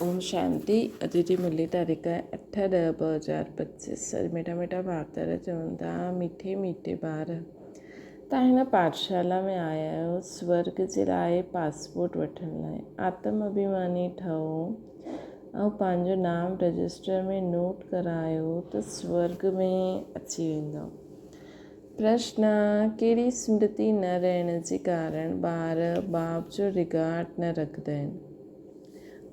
ओम शांति। अदिति मुरली तारीख़ 8/10/2025। मिठा मिठा भावतारा चवंदा मीठे मीठे ॿार तव्हां हिन पाठशाला में आया आहियो स्वर्ग जे लाइ पासपोर्ट वठण लाइ। आत्म अभिमानी ठहो ऐं पंहिंजो नाम रजिस्टर में नोट करायो त स्वर्ग में अची वेंदो। प्रश्न: कहिड़ी स्मृति न रहण जे कारण ॿार बाप जो रिगार्ड न रखंदा आहिनि?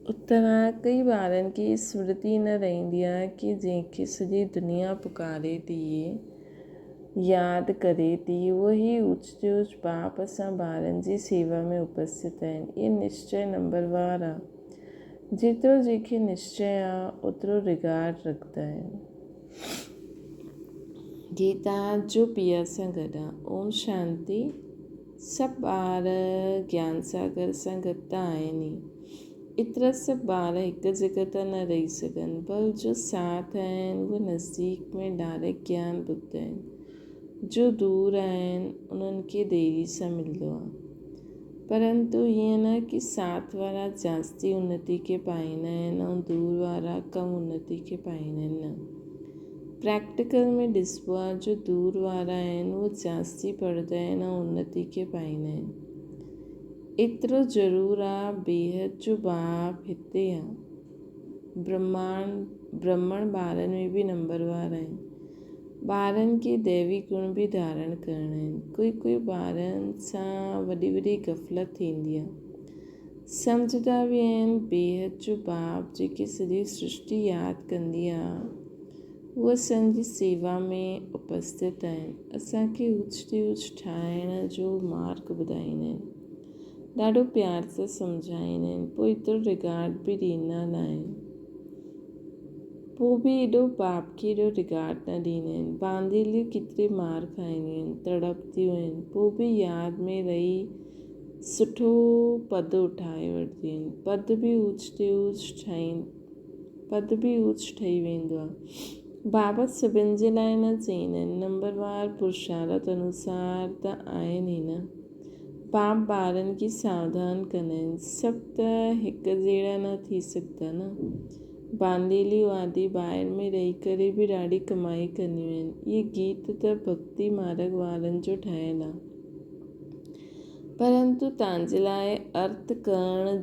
उत्तर: कई ॿारनि खे स्मृति न रहंदी आहे कि जंहिंखे सॼी दुनिया पुकारे थी, यादि करे थी, उहे ऊच बाप सां ॿारनि जी सेवा में उपस्थित आहिनि। इहे निश्चय नंबरवार आहे। जेतिरो जंहिंखे निश्चय आहे ओतिरो रिगार्ड रखंदा आहिनि। गीता जो पिया सां गॾु आहे। ओम शांति। सभु ॿार ज्ञान सागर सां गॾु त आहिनि ई। एतिरा सभु ॿार हिकु जॻह त न रही सघनि, पर जो साथ आहिनि उहे नज़दीक में डायरेक्ट ज्ञान ॿुधंदा आहिनि। जो दूर आहिनि उन्हनि खे देरी सां मिलंदो आहे। परंतु हीअं न कि साथ वारा जास्ती उन्नति खे पाईंदा आहिनि ऐं दूर वारा कम उन्नति खे पाईंदा आहिनि, न। प्रैक्टिकल में ॾिसबो आहे जो दूर वारा आहिनि उहे जास्ती पढ़ंदा आहिनि ऐं उन्नति खे पाईंदा आहिनि। एतिरो ज़रूरु आहे बेहद जो बाप हिते आहे। ब्रह्मण ॿारनि में बि नंबरवार आहिनि। ॿारनि खे दैवी गुण बि धारण करणा आहिनि। कोई ॿारनि सां वॾी गफ़लत थींदी आहे। सम्झंदा बि आहिनि बेहद जो बाप जेके सॼी सृष्टि यादि कंदी आहे उहे असांजी सेवा में उपस्थित आहिनि। असांखे ऊच ठाहिण जो मार्ग ॿुधाईंदा आहिनि। ॾाढो प्यार सां सम्झाईंदा आहिनि। पोइ एतिरो रिगार्ड बि ॾींदा न आहिनि। पोइ बि एॾो बाप खे एॾो रिगार्ड न ॾींदा आहिनि। बांदेलियूं केतिरी मार खाईंदियूं आहिनि, तड़पदियूं आहिनि, पोइ बि यादि में रही सुठो पद उठाए वठंदियूं आहिनि। पद बि ऊच ठही वेंदो आहे। बाबा सभिनि जे लाइ न चईंदा आहिनि। नंबरवार पुरुषार्थ अनुसार त आहिनि ई न। बाप ॿारनि खे सावधान कंदा आहिनि। सभु त हिकु जहिड़ा न थी सघंदा, न। बांदेलियूं आदि ॿाहिरि में रही करे बि ॾाढी कमाई कंदियूं आहिनि। इहे गीत त भक्ति मार्ग वारनि जो ठहियलु आहे। परंतु तव्हांजे लाइ अर्थ करणु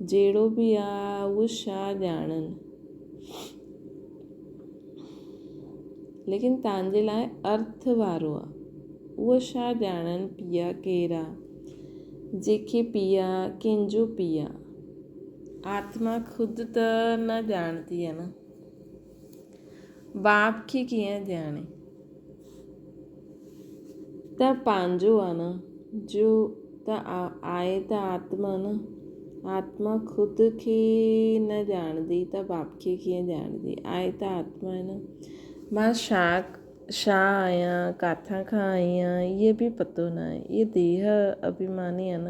जहिड़ो बि आहे उहो छा ॼाणनि, लेकिन तव्हांजे लाइ अर्थ वारो आहे। उहो छा ॼाणनि पीउ केरु आहे, जेके पीउ कंहिंजो पीउ आहे। आत्मा ख़ुदि त न ॼाणंदी आहे, न। बाप खे कीअं ॼाणे? त पंहिंजो आहे, न। जो त आहे त आत्मा, न। आत्मा ख़ुदि खे न ॼाणंदी त बाप खे कीअं ॼाणंदी? आहे त आत्मा आहे, न। मां छा आहियां, किथां खां आई आहियां, इहे बि पतो न आहे। इहे देह अभिमानी आहे, न।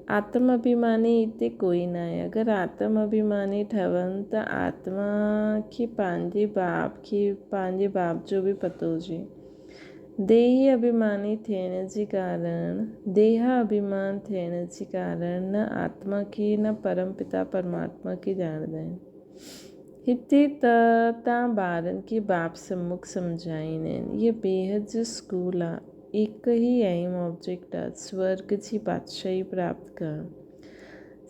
आत्म अभिमानी हिते कोई न आहे। अगरि आत्म अभिमानी ठहनि त आत्मा खे पंहिंजे बाप जो बि पतो हुजे। देह अभिमान थियण जे कारण न आत्मा खे न परम पिता परमात्मा खे ॼाणंदा आहिनि। हिते त तव्हां ॿारनि खे बाप सम्मुख सम्झाईंदा आहिनि। इहे बेहद जो स्कूल आहे। हिकु ई एम ऑब्जेक्ट आहे, स्वर्ग जी बादशाही प्राप्त करणु।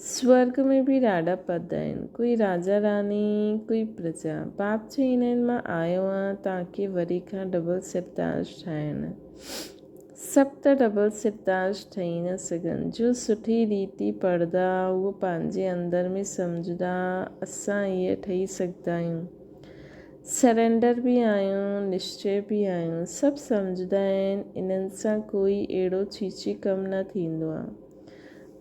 स्वर्ग में बि ॾाढा पद आहिनि। कोई राजा रानी, कोई प्रजा। बाप चईंदा आहिनि मां आयो आहियां तव्हांखे वरी खां डबल सिरताज ठाहिणु। सभु त डबल सिरताज ठही न सघनि। जो सुठी रीति पढ़ंदा उहो पंहिंजे अंदर में सम्झंदा असां इहे ठही सघंदा आहियूं। सरेंडर बि आहियूं, निश्चय बि आहियूं। सभु सम्झंदा आहिनि। इन्हनि सां कोई अहिड़ो चीची कमु न थींदो आहे।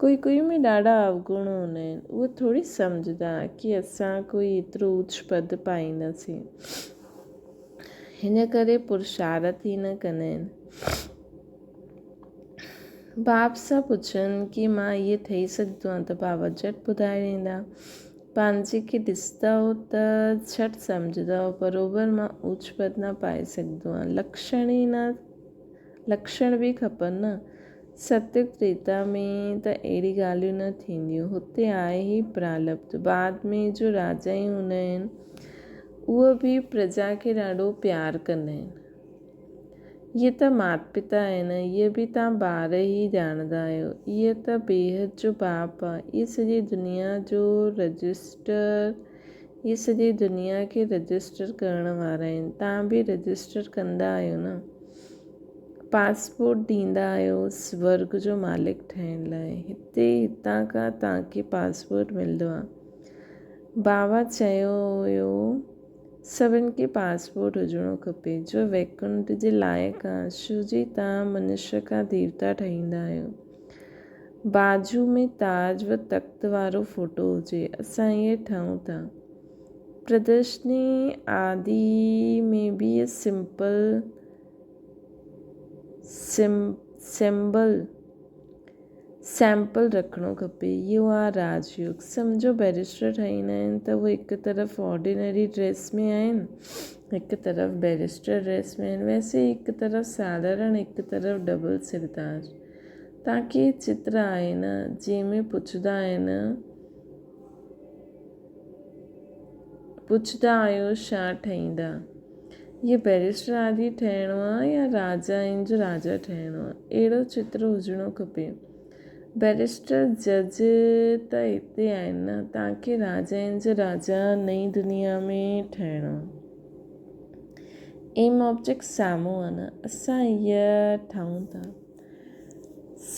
कोई में ॾाढा अवगुण हूंदा आहिनि। उहे थोरी सम्झंदा कि असां कोई एतिरो ऊच पद पाईंदासीं। हिन करे पुरुषार्थ ई न कंदा आहिनि। बाप सां पुछनि कि मां इहे ठही सघंदो आहियां त बाबा झटि ॿुधाए ॾींदा। पंहिंजे खे ॾिसंदा त झटि सम्झंदा बराबरि मां ऊच पद न पाए सघंदो आहियां। लक्षण बि खपनि, न। सत्युग त्रेता में त अहिड़ी ॻाल्हियूं न थींदियूं। हुते आहे ई प्रारब्ध। बाद में जो राजा ई हूंदा आहिनि उहे बि प्रजा खे ॾाढो प्यारु कंदा आहिनि। इहे त माता पिता आहिनि, इहे बि तव्हां ॿार ई ॼाणंदा आहियो। इहे त बेहद जो बाप आहे। इहे सॼी दुनिया जो रजिस्टर, इहे सॼी दुनिया खे रजिस्टर करण वारा आहिनि। तव्हां बि रजिस्टर कंदा आहियो न। पासपोर्ट ॾींदा आहियो स्वर्ग जो मालिक ठहिण लाइ। हितां खां तव्हांखे पासपोर्ट मिलंदो आहे। बाबा चयो हुयो सभिनि खे पासपोर्ट हुजिणो खपे जो वैकुंठ जे लाइक़ु आहे, छो जी तव्हां मनुष्य खां देवता ठहींदा आहियो। बाजू में ताज व तख़्त वारो फोटो हुजे, असां इहे ठहूं था। प्रदर्शनी आदि में बि इहे सैंपल रखिणो खपे। इहो आहे राजयोग। सम्झो बैरिस्टर ठाहींदा आहिनि त उहे हिकु तरफ़ ऑर्डिनरी ड्रेस में आहिनि, हिकु तरफ़ बैरिस्टर ड्रेस में आहिनि। वैसे हिकु तरफ़ साधारण, हिकु तरफ़ डबल सिरताज। तव्हांखे चित्र आहे न जंहिंमें पुछंदा आहियो छा ठहींदा। इहे बैरिस्टर आदि ठहिणो आहे या राजा आहिनि जो राजा ठहिणो आहे, अहिड़ो चित्र हुजिणो खपे। बैरिस्टर जज त हिते आहिनि न, तव्हांखे राजा आहिनि जो राजा नई दुनिया में ठहिणो आहे। एम ऑब्जेक्ट साम्हूं आहे न, असां इहा ठाहूं था।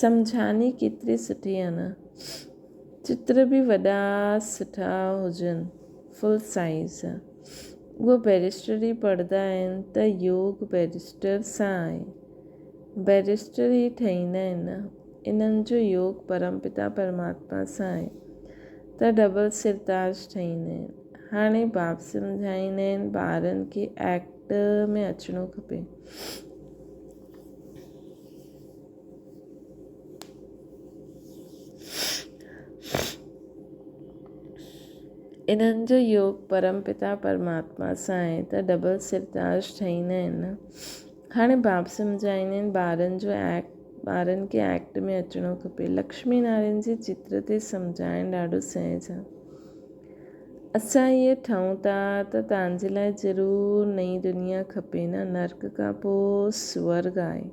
सम्झानी केतिरी सुठी आहे न। चित्र बि वॾा सुठा हुजनि, फुल साइज़। उहे बैरिस्टर ई पढ़ंदा आहिनि त योग बैरिस्टर सां आहे। बैरिस्टर ई ठहींदा आहिनि न, इन्हनि जो योग परमपिता परमात्मा सां आहे त डबल सिरताज ठहींदा आहिनि। हाणे बाप सम्झाईंदा आहिनि ॿारनि खे एक्ट में अचिणो खपे। इन्हनि जो योग परमपिता परमात्मा सां आहे त डबल सिरताज ठहींदा आहिनि न। हाणे बाप सम्झाईंदा आहिनि ॿारनि खे एक्ट में अचिणो खपे। लक्ष्मी नारायण जे चित्र ते सम्झाइणु ॾाढो सहज आहे। असां इहे ठहूं था त तव्हांजे लाइ ज़रूरु नई दुनिया खपे न। नर्क खां पोइ स्वर्ग आहे।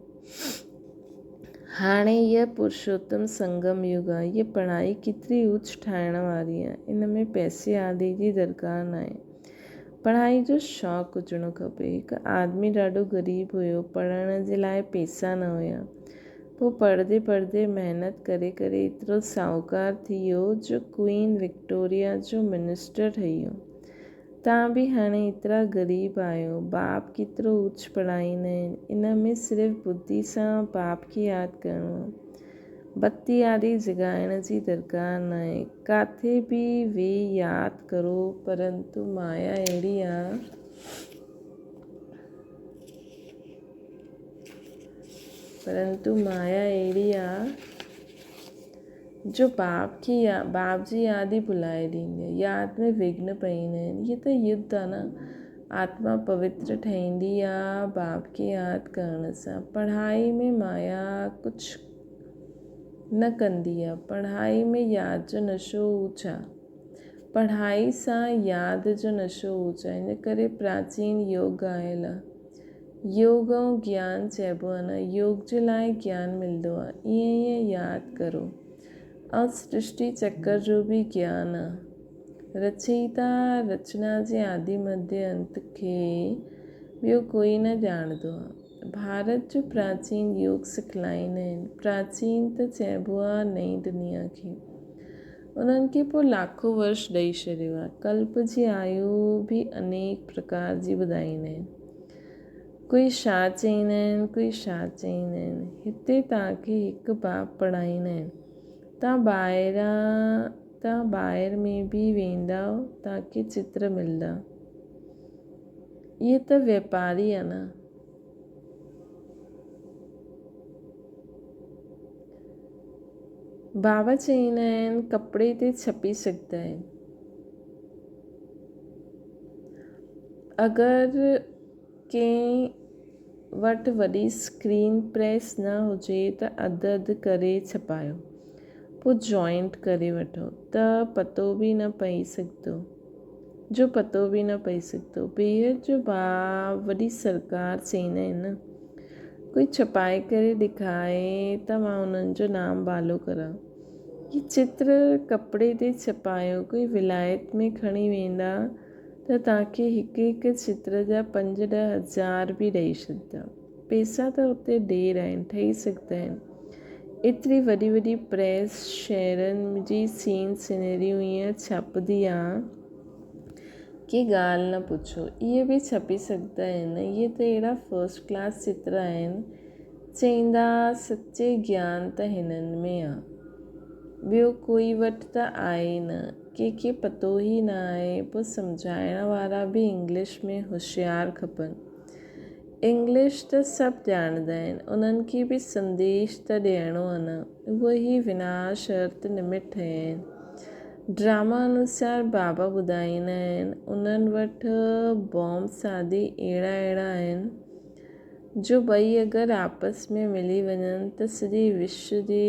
हाणे इहा पुरुषोत्तम संगम युग आहे। इहा पढ़ाई केतिरी ऊच ठाहिण वारी आहे। इन में पैसे आदि जी दरकारु न आहे। पढ़ाई जो शौक़ु हुजिणो खपे। हिकु आदमी ॾाढो ग़रीब हुयो, पढ़ण जे लाइ पैसा न हुया। पोइ पढ़ंदे पढ़ंदे महिनत करे करे एतिरो साहूकार थी वियो जो क्वीन विक्टोरिया जो मिनिस्टर ठही वियो। तव्हां बि हाणे एतिरा ग़रीब आहियो। बाप केतिरो ऊच पढ़ाईंदा आहिनि। इन में सिर्फ़ु बुद्धि सां बाप खे यादि करिणो आहे। बत्ती आदि जॻाइण जी दरकारु न आहे। किथे बि वेही यादि करो, परंतु माया अहिड़ी आहे जो बाप जी यादि ई भुलाए ॾींदी आहे। यादि में विघ्न पईंदा आहिनि। इहे त युद्ध आहे न। आत्मा पवित्र ठहींदी आहे बाप खे यादि करण सां। पढ़ाई में माया कुझु न कंदी आहे। पढ़ाई में यादि जो नशो ऊच आहे। पढ़ाई सां यादि जो नशो ऊच आहे। इन करे प्राचीन योग आयल आहे। योग ऐं ज्ञान चइबो आहे न। योग जे लाइ ज्ञान मिलंदो आहे। ईअं यादि करो। ऐं सृष्टि चक्र जो बि ज्ञान आहे। रचयिता रचना जे आदि मध्य अंत खे ॿियो कोई न ॼाणंदो आहे। भारत जो प्राचीन योग सिखलाईंदा आहिनि। प्राचीन त चइबो आहे नई दुनिया खे। उन्हनि खे पोइ लाखों वर्ष ॾेई छॾियो आहे। कल्प जी आयु बि अनेक प्रकार जी ॿुधाईंदा आहिनि। कोई छा चईंदा आहिनि, कोई छा चईंदा आहिनि। हिते तव्हांखे हिकु बाप पढ़ाईंदा आहिनि। तव्हां ॿाहिरि में बि वेंदा तव्हांखे चित्र मिलंदा। इहे त वापारी आहे न। बाबा चईंदा आहिनि कपिड़े ते छपी सघंदा आहिनि। अगरि कंहिं वटि वॾी स्क्रीन प्रेस न हुजे त अधु करे छपायो, पोइ जॉइंट करे वठो त पतो बि न पई सघंदो ॿीहर जो भाउ वॾी सरकार चईंदा आहिनि न, कोई छपाए करे ॾेखारे त मां उन्हनि जो नाम बालो करां। ही चित्र कपिड़े ते छपायो, कोई विलायत में खणी वेंदा त तव्हांखे हिकु चित्र जा 5-10 हज़ार बि ॾेई छॾंदा। पैसा त उते ढेर आहिनि, ठही सघंदा आहिनि। एतिरी वॾी वॾी प्रेस शहरनि जी सीन सिनरियूं ईअं छपंदी आहे की ॻाल्हि न पुछो। इहे बि छपी सघंदा आहिनि। इहे त अहिड़ा फर्स्ट क्लास चित्र आहिनि, चईंदा सचे ज्ञान त हिननि में आहे, ॿियो कोई वटि त आहे न, कंहिंखे पतो ई न आहे। पोइ सम्झाइण वारा बि इंग्लिश में होशियारु खपनि। इंग्लिश त सभु ॼाणंदा आहिनि, उन्हनि खे बि संदेश त ॾियणो आहे न। उहे ई विनाश अर्थ निमित ठहिया आहिनि। ड्रामा अनुसार बाबा ॿुधाईंदा आहिनि उन्हनि वटि बॉम्ब्स आदि अहिड़ा आहिनि जो ॿई अगरि आपस में मिली वञनि त सॼे विश्व जे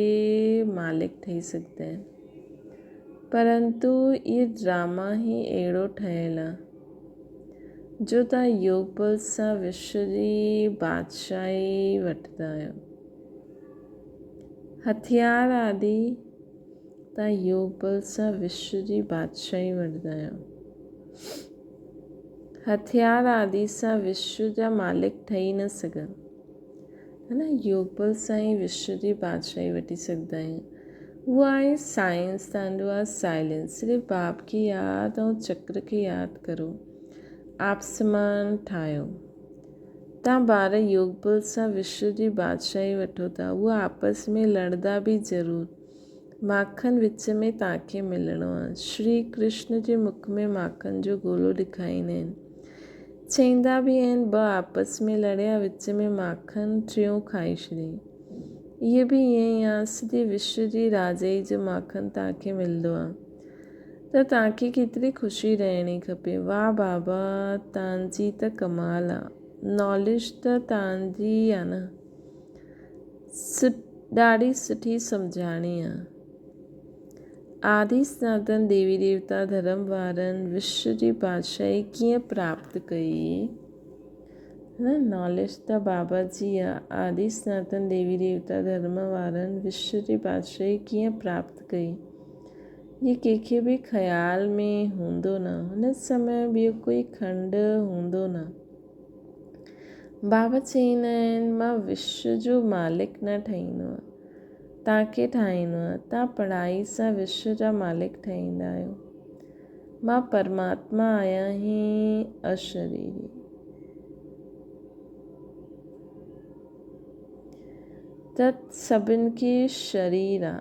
मालिक ठही सघंदा आहिनि। परंतु इहो ड्रामा ई अहिड़ो ठहियलु आहे जो तव्हां योग बल सां विश्व जी बादशाही वठंदा आहियो। हथियार आदि तव्हां योग बल सां विश्व जी बादशाही वठंदा आहियो। हथियार आदि सां विश्व जा मालिक ठही न सघनि, है न। योग बल सां ई विश्व जी बादशाही वठी सघंदा आहियूं। उहा आहे साइंस, तव्हांजो आहे साइलेंस। सिर्फ़ु बाप खे यादि ऐं चक्र खे यादि करो, आप समान ठाहियो। तव्हां ॿार योग बल सां विश्व जी बादशाही वठो था, उहा आपस में लड़दा बि ज़रूरु। माखन विच में तव्हांखे मिलणो आहे। श्री कृष्ण जे मुख में माखन जो गोलो ॾेखारींदा आहिनि। चईंदा बि आहिनि ॿ आपस में लड़िया, विच में माखन, टियों खाई छॾियईं। इहे बि ईअं ई आहे, सॼे विश्व जी राजाई जो माखन तव्हांखे मिलंदो आहे त तव्हांखे केतिरी ख़ुशी रहणी खपे। वाह बाबा, तव्हांजी त कमाल आहे। नॉलेज त तव्हांजी आहे न, ॾाढी सुठी सम्झाणी आहे। आदि सनातन देवी देवता धर्म वारनि विश्व जी बादशाही कीअं प्राप्त कई, नॉलेज त बाबा जी आहे। आदि सनातन देवी देवता धर्म वारनि विश्व जी बादशाही कीअं प्राप्त कई, ये कंहिंखे बि ख़्याल में हूंदो न। हुन समय ॿियो कोई खंड हूंदो न। बाबा चईंदा आहिनि मां विश्व जो मालिक न ठहींदो आहियां, तव्हांखे ठाहींदो आहे। तव्हां पढ़ाई सां विश्व जा मालिक ठहींदा आहियो। मां परमात्मा आहियां ई अशरीरी। त सभिनि खे शरीर आहे,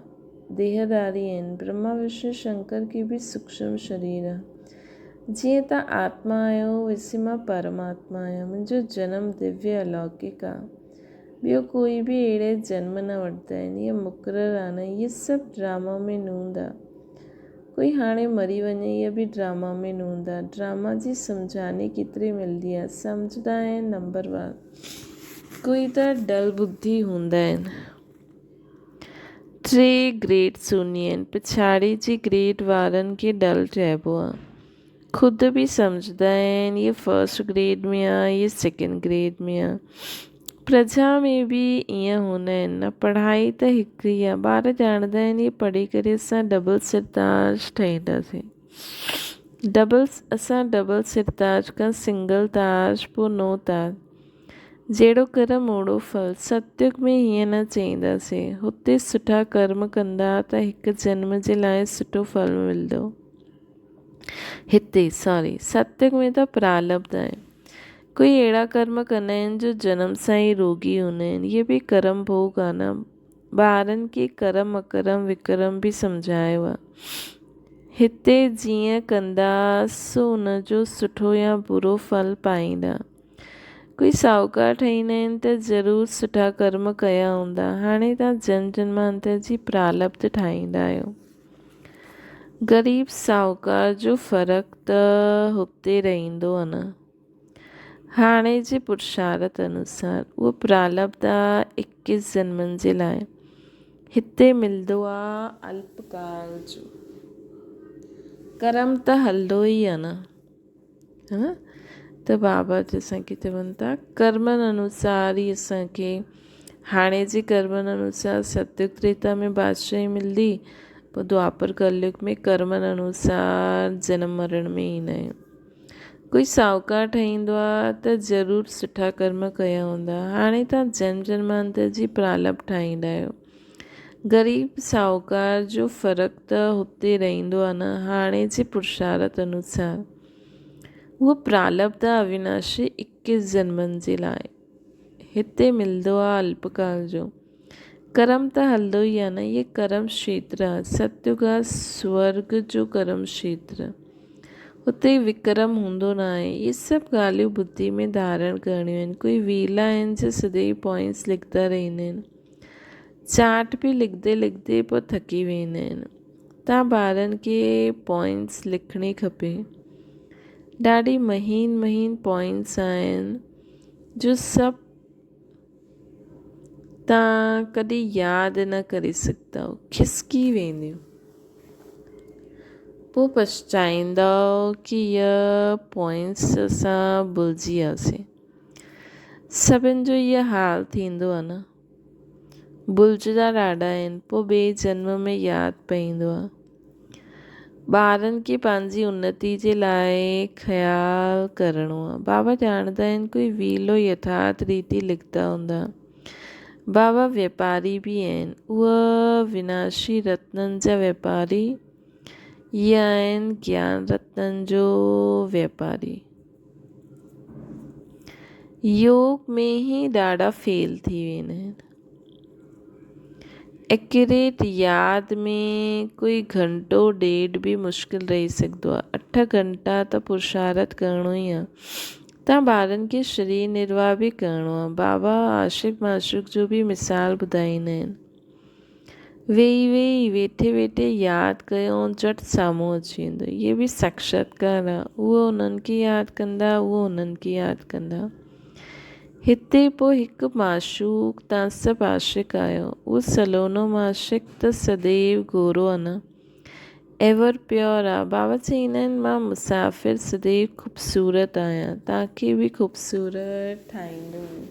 देहदारी आहिनि। ब्रह्मा विष्णु शंकर खे बि सूक्ष्म शरीर आहे। जीअं तव्हां आत्मा आहियो, वैसे मां परमात्मा आहियां। मुंहिंजो जनम दिव्य अलौकिक आहे। ॿियो कोई बि अहिड़े जन्म न वठंदा आहिनि। इहे मुक़ररु आहे न, इहे सभु ड्रामा में नूंद आहे। कोई हाणे मरी वञे, इहा बि ड्रामा में नूंद आहे। ड्रामा जी सम्झानी केतिरी मिलंदी आहे, सम्झंदा आहिनि नंबरवार। कोई त डल बुद्धि हूंदा आहिनि। 3 ग्रेड्स हूंदी आहिनि, पिछाड़ी जी ग्रेड वारनि खे डल चइबो आहे। ख़ुदि बि सम्झंदा आहिनि इहे फर्स्ट ग्रेड में आहे, इहे सेकेंड ग्रेड में आहे। प्रजा में बि ईअं हूंदा आहिनि न। पढ़ाई त हिकु ई आहे। ॿार ॼाणंदा आहिनि इहे पढ़ी करे असां डबल सिरताज ठहींदासीं। असां डबल सिरताज खां सिंगल ताज, पोइ नो ताज। जहिड़ो कर्म ओड़ो फल। सतयुग में हीअं न चईंदासीं। हुते सुठा कर्म कंदा त हिकु जन्म जे लाइ सुठो फल मिलंदो। सतयुग में त प्रारब्ध आहे। कोई अहिड़ा कर्म कंदा आहिनि जो जनम सां ई रोगी हूंदा आहिनि। इहे बि कर्म भोग आहे न। ॿारनि खे कर्म अकर्म विकर्म बि सम्झायो आहे। हिते जीअं कंदासि उनजो सुठो या बुरो फल पाईंदा। कोई साहूकार ठहींदा आहिनि त ज़रूरु सुठा कर्म कया हूंदा। हाणे तव्हां जन्म जन्मांतर जी प्रारब्ध ठाहींदा आहियो। ग़रीब साहूकार जो फ़र्क़ु त हुते रहंदो आहे न। हाणे जे पुरुषार्थ अनुसार उहो प्रारब्ध आहे 21 जन्मनि जे लाइ। हिते मिलंदो आहे अल्पकाल जो। कर्म त हलंदो ई आहे न, है न। त बाबा असांखे चवनि था कर्मनि अनुसार ई असांखे हाणे जे कर्मनि अनुसार सतयुग त्रेता में बादशाही मिलंदी, पोइ द्वापर कलयुग में कर्मनि अनुसार जनम मरण में ईंदा आहियूं। कोई साहूकार ठहींदो आहे त ज़रूरु सुठा कर्म कया हूंदा। हाणे तव्हां जन्म जन्मांतर जी प्रारब्ध ठाहींदा आहियो। ग़रीब साहूकार जो फ़र्क़ु त हुते रहंदो आहे न। हाणे जे पुरुषार्थ अनुसार उहो प्रारब्ध अविनाशी 21 जन्मनि जे लाइ। हिते मिलंदो आहे अल्पकाल जो। कर्म त हलंदो ई आहे न। इहे कर्म क्षेत्र आहे। सतयुग आहे स्वर्ग जो कर्म क्षेत्र। हुते विक्रम हूंदो न आहे। इहे सभु ॻाल्हियूं बुद्धि में धारण करणियूं आहिनि। कोई वेला आहिनि जो सदैव पॉइंट्स लिखंदा रहंदा आहिनि। चार्ट बि लिखंदे लिखंदे पोइ थकी वेंदा आहिनि। तव्हां ॿारनि खे पॉइंट्स लिखणी खपे। ॾाढी महीन महीन पॉइंट्स आहिनि जो सभु तव्हां कॾहिं यादि न करे सघंदव, खिसकी वेंदियूं। पोइ पछताईंदो कि इहा पॉइंट्स असां भुलिजी वियासीं। सभिनि जो इहा हाल थींदो आहे न। भुलिजंदा ॾाढा आहिनि, पोइ ॿिए जन्म में यादि पईंदो आहे। ॿारनि खे पंहिंजी उन्नति जे लाइ ख़्यालु करिणो आहे। बाबा ॼाणंदा आहिनि कोई वेलो यथार्थ रीति लिखंदा हूंदा। बाबा वापारी बि आहिनि। उहा विनाशी रत्ननि जा वापारी इहे आहिनि ज्ञान रत्ननि जो वापारी। योग में ई ॾाढा फेल थी वेंदा आहिनि। एक्यूरेट यादि में कोई घंटो ॾेढ बि मुश्किल रही सघंदो आहे। 8 घंटा त पुरुषार्थ करिणो ई आहे। तव्हां ॿारनि खे शरीर निर्वाह बि करिणो आहे। बाबा आशिक माशूक जो बि मिसाल ॿुधाईंदा आहिनि। वेही वेही वेठे वेठे यादि कयो, झटि साम्हूं अची वेंदो। इहे बि साक्षात्कार आहे। उहो उन्हनि खे यादि कंदा, उहो उन्हनि खे यादि कंदा। हिते पोइ हिकु माशूक, तव्हां सभु आशिक आहियो। उहो सलोनो माशिक त सदैव गोरो आहे न, एवर प्योर आहे। बाबा चवंदा आहिनि मां मुसाफ़िर सदैव ख़ूबसूरत आहियां, तव्हांखे बि ख़ूबसूरत ठाहींदुमि।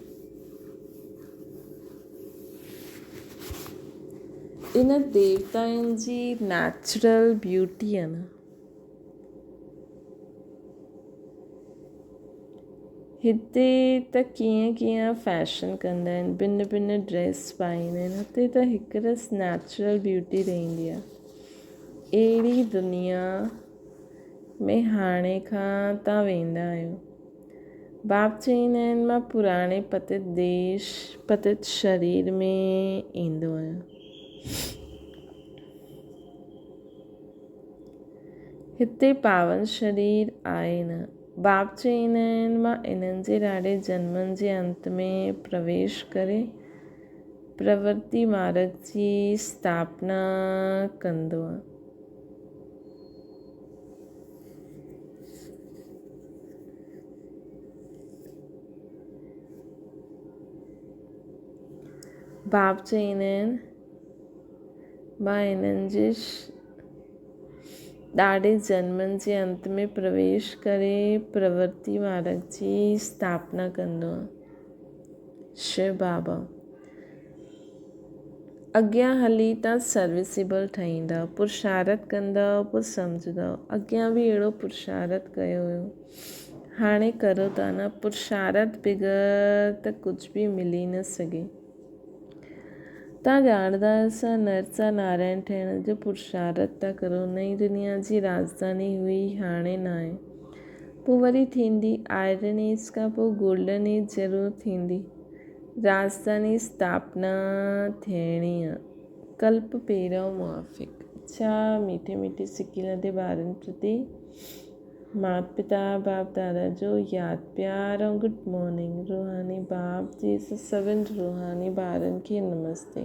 इन देवताउनि जी नेचुरल ब्यूटी आहे न। हिते त कीअं कीअं फैशन कंदा आहिनि, भिन्न भिन्न ड्रेस पाईंदा आहिनि। हुते त हिकु रस नेचुरल ब्यूटी रहंदी आहे। अहिड़ी दुनिया में हाणे खां तव्हां वेंदा आहियो। बाप चवंदा आहिनि मां पुराणे पतित देश पतित शरीर में ईंदो आहियां। हिते पावन शरीर आहे न। बाप चवंदा आहिनि मां इन्हनि जे ॾाढे जन्मनि जे अंत में प्रवेश करे प्रवृत्ति मार्ग जी स्थापना कंदो आहे। बाप चवंदा आहिनि मां इन्हनि जे ॾाढे जन्मनि जे अंत में प्रवेश करे प्रवृत्ति मार्ग जी स्थापना कंदो आहे। शिव बाबा अॻियां हली तव्हां सर्विसेबल ठहींदा, पुरुषार्थ कंदा, पोइ सम्झंदा। अॻियां बि अहिड़ो पुरुषार्थ कयो हुयो, हाणे करो था न। पुरुषार्थ बग़ैर त कुझु बि मिली न सघे। तव्हां ॼाणंदा असां नर सां नारायण ठहिण जो पुरुषार्थ था करो। नई दुनिया जी राजधानी हुई, हाणे न आहे। पोइ वरी थींदी। आयरन एज खां पोइ गोल्डन एज ज़रूरु थींदी। राजधानी स्थापना थियणी आहे। कल्प पहिरियों मुआफ़िक। छा मीठे मीठे सिकील ते ॿारनि प्रति माता पिता बाप दादा जो यादि प्यार ऐं गुड मॉर्निंग। रूहानी बाप जी सभिनि रूहानी ॿारनि खे नमस्ते।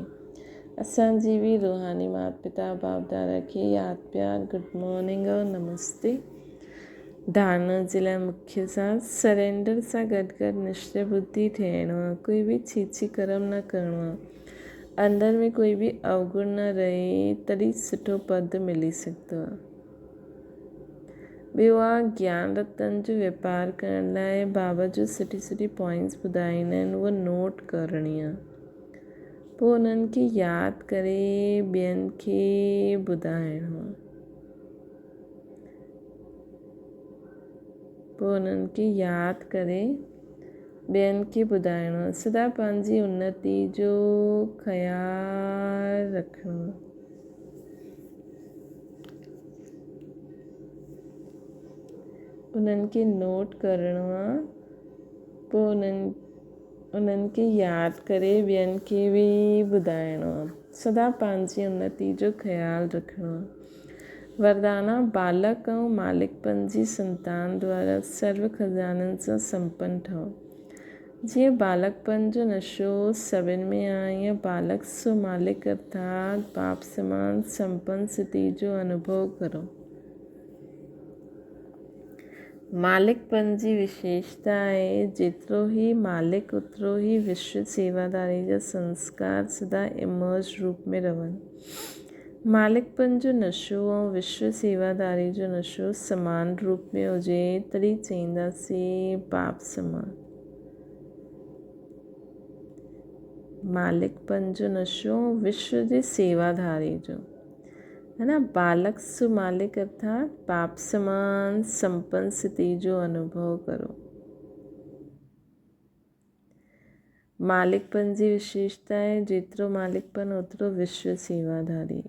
असांजी बि रूहानी माता पिता बाप दादा खे यादि प्यार गुड मॉर्निंग और नमस्ते। धारणा जे लाइ मुख्य सां सरेंडर सां गॾु गॾु निश्चय बुद्धि थियणो आहे। कोई बि छीछी कर्म न करिणो आहे। अंदर में कोई बि अवगुण न रहे, तॾहिं सुठो पद मिली सघंदो आहे। ॿियो आहे ज्ञान रतन जो वापारु करण लाइ बाबा जो सुठी पॉइंट्स ॿुधाईंदा आहिनि, उहा नोट करणी आहे। पोइ उन्हनि खे यादि करे ॿियनि खे ॿुधाइणो आहे। सदा पंहिंजी उन्नति जो ख़्यालु रखणो आहे। उन्हनि खे नोट करिणो आहे। पोइ उन्हनि खे यादि करे ॿियनि खे बि ॿुधाइणो आहे। सदा पंहिंजी उन्नति जो ख़्यालु रखणो आहे। वरदाना बालक ऐं मालिकपन जी संतान द्वारा सर्व खज़ाननि सां संपन्न ठहो। जीअं बालकपन जो नशो सभिनि में आहे, ईअं बालक सो मालिक अर्थात बाप समान संपन्न स्थिति जो अनुभव करो। मालिकपन जी विशेषता आहे, जेतिरो ई मालिक ओतिरो ई विश्व सेवादारी जा संस्कार सदा इमर्ज रूप में रहनि। मालिकपन जो नशो ऐं विश्व सेवादारी जो नशो समान रूप में हुजे, तॾहिं चईंदासीं बाप समान। मालिकपन जो नशो विश्व जे सेवादारी जो है ना। बालक सु मालिक अर्थात बाप समान संपन्न स्थिति जो अनुभव करो। मालिकपन जी विशेषता है, जेतिरो मालिकपन ओतिरो विश्व सेवादारी,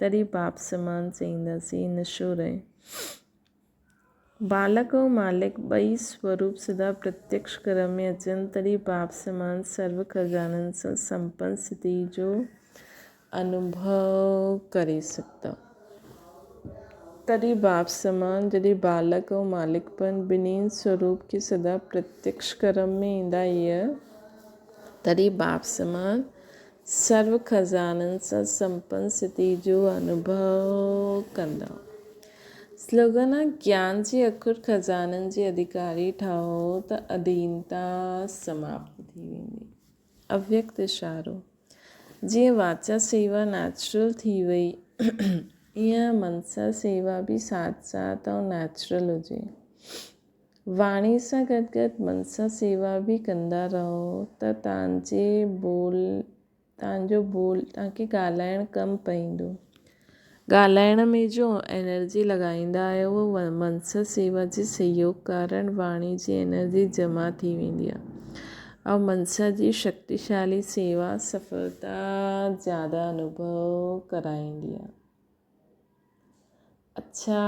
तॾहिं बाप समान चईंदासीं नशो रहे। बालक ऐं मालिक ॿई स्वरूप सदा प्रत्यक्ष कर्म में अचनि, तॾहिं बाप समान सर्व खज़ाननि सां संपन्न स्थिति जो अनुभव करे सघंदा। तॾहिं बाप समान जॾहिं बालक ऐं मालिकपन ॿिन्हिनि स्वरूप खे सदा प्रत्यक्ष कर्म में ईंदा ईअं, तॾहिं बाप समान सर्व खज़ाननि सां संपन्न स्थिति जो अनुभव कंदा। स्लोगन आहे, ज्ञान जे अखुट खज़ाननि जे अधिकारी ठहो त अधीनता समाप्त थी वेंदी। अव्यक्त इशारो, जीअं वाचा सेवा नेचुरल थी वई, ईअं मनसा सेवा बि साथ साथ ऐं नेचुरल हुजे। वाणी सां गॾु गॾु मनसा सेवा बि कंदा रहो त तव्हांजो बोल तव्हांखे ॻाल्हाइणु कमु पईंदो। ॻाल्हाइण में जो एनर्जी लॻाईंदा आहियो, उहो मनसा सेवा जे सहयोग कारण वाणी जी एनर्जी जमा थी वेंदी आहे। ऐं मनसा जी शक्तिशाली सेवा सफलता ज़्यादा अनुभव कराईंदी आहे। अच्छा,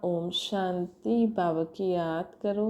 ओम शांति। बाबा की यादि करो।